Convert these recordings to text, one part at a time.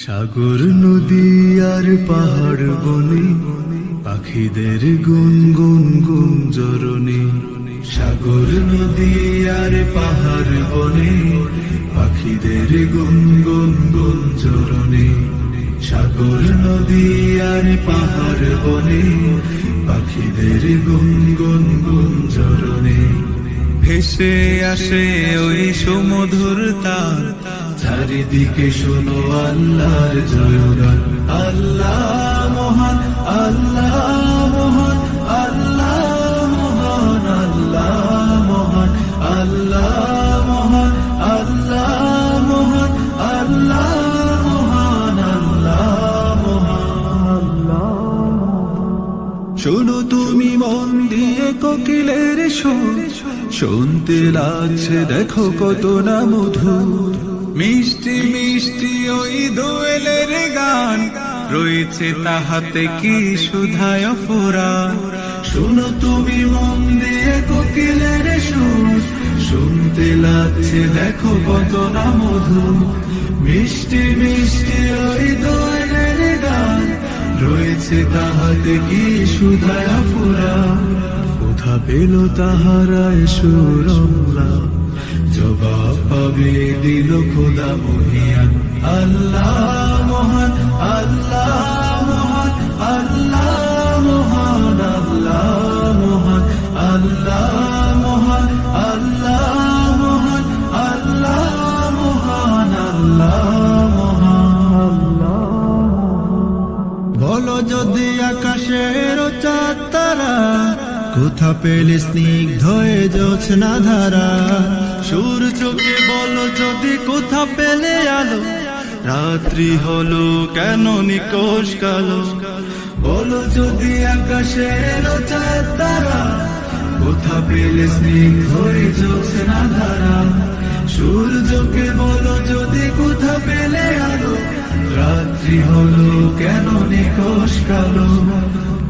সাগর নদী আর পাহাড় বনে পাখিদের গুনগুন গুঞ্জরণে। সাগর নদী আর পাহাড় বনে পাখিদের গুনগুন গুঞ্জরণে। সাগর নদী আর পাহাড় বনে পাখিদের গুনগুন গুঞ্জরণে। ভেসে আসে ওই সুমধুর তার, চারিদিকে শোনো আল্লাহর জয়গান। আল্লাহ মহান, আল্লাহ মহান, আল্লাহ মহান, আল্লাহ মহান, আল্লাহ মহান, আল্লাহ মহান, আল্লাহ মহান, আল্লাহ মহান। শোনো তুমি মন দিয়ে কোকিলের সুর, শুনতে লাগছে দেখো কত না মধুর। মিষ্টি মিষ্টি ওই দোয়েলের গান, রয়েছে তাহাতে কি সুধায় ফুরান। শোনো তুমি মন দিয়ে কোকিলের সুর, শুনতে লাগছে দেখো কত না মধুর। মিষ্টি মিষ্টি ওই দোয়েলের গান, রয়েছে তাহাতে কি সুধায় ফুরান। কোথা পেল তাহারায় সুরমলা, জবাব পাবে দিল খোদা মহিয়ান। আল্লাহ মহান, আল্লাহ মহান, আল্লাহ মহান, আল্লাহ মহান, আল্লাহ মহান, আল্লাহ মহান, আল্লাহ মহান, আল্লাহ মহান। বলো যদি আকাশের চাঁদ তারা, কোথা পেলে স্নিগ্ধ জোছনা ধারা। সূর্যকে বলো যদি কোথা পেলে আলো, রাত্রি হলো কেন নিকোষ কালো। বলো যদি আকাশের চাঁদ তারা, কোথা পেলে স্নিগ্ধ জোছনা ধারা। সূর্যকে বলো যদি কোথা পেলে আলো, রাত্রি হলো কেন নিকোষ কালো।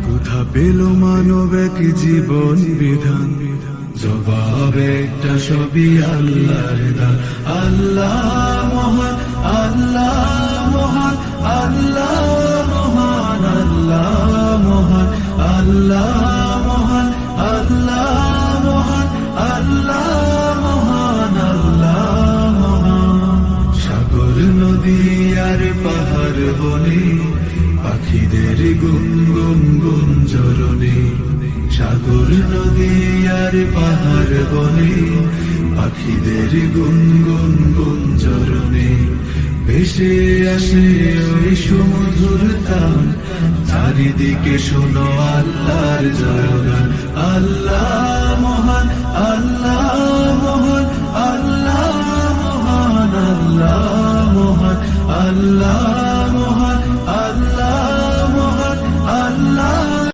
কোথা পেল মানব এক জীবন বিধান, জবাব একটা সবই আল্লাহর দান। আল্লাহ মহান, আল্লাহ মহান, আল্লাহ মহান, আল্লাহ মহান, আল্লাহ মহান, আল্লাহ মহান, আল্লাহ মহান, আল্লাহ মহান। সাগর নদী আর পাহাড় বনে পাখিদের গুনগুন গুঞ্জরণে। সাগর নদী আর পাহাড় বনে পাখিদের গুনগুন গুঞ্জরণে। ভেসে আসে ওই সুমধুর তান, চারিদিকে শোনো আল্লাহর জয়গান। আল্লাহ মহান, আল্লাহ